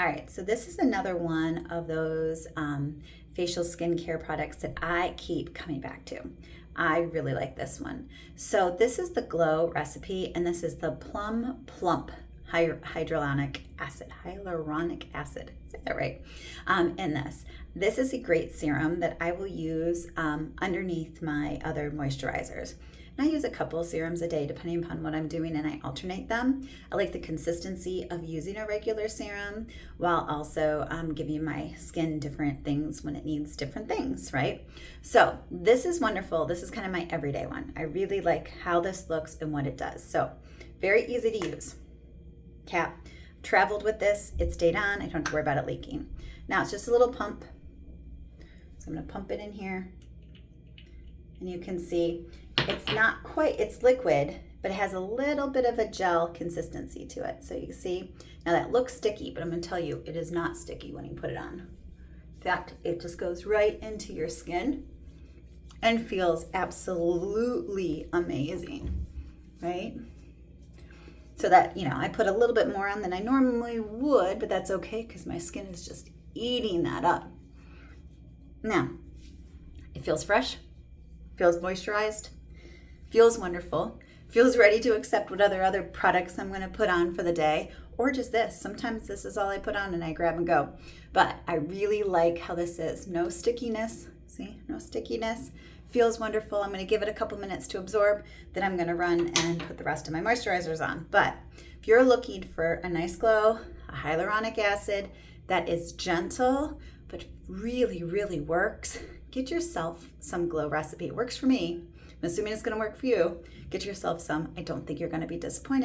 All right, so this is another one of those facial skincare products that I keep coming back to. I really like this one. So this is the Glow recipe, and this is the Plump hyaluronic acid. Say that right. In this. This is a great serum that I will use underneath my other moisturizers. And I use a couple serums a day depending upon what I'm doing, and I alternate them. I like the consistency of using a regular serum while also giving my skin different things when it needs different things, right? So this is wonderful. This is kind of my everyday one. I really like how this looks and what it does. So very easy to use. Cap. Traveled with this. It stayed on. I don't have to worry about it leaking. Now it's just a little pump. So I'm going to pump it in here. And you can see it's not quite, it's liquid, but it has a little bit of a gel consistency to it. So you can see, now that looks sticky, but I'm going to tell you, it is not sticky when you put it on. In fact, it just goes right into your skin and feels absolutely amazing, right? So that, I put a little bit more on than I normally would, but that's okay because my skin is just eating that up. Now, it feels fresh, feels moisturized, feels wonderful, feels ready to accept what other products I'm going to put on for the day, or just this. Sometimes this is all I put on and I grab and go. But I really like how this is. No stickiness. See, no stickiness. Feels wonderful. I'm going to give it a couple minutes to absorb. Then I'm going to run and put the rest of my moisturizers on. But if you're looking for a nice glow, a hyaluronic acid that is gentle, but really, really works, get yourself some Glow recipe. It works for me. I'm assuming it's going to work for you. Get yourself some. I don't think you're going to be disappointed.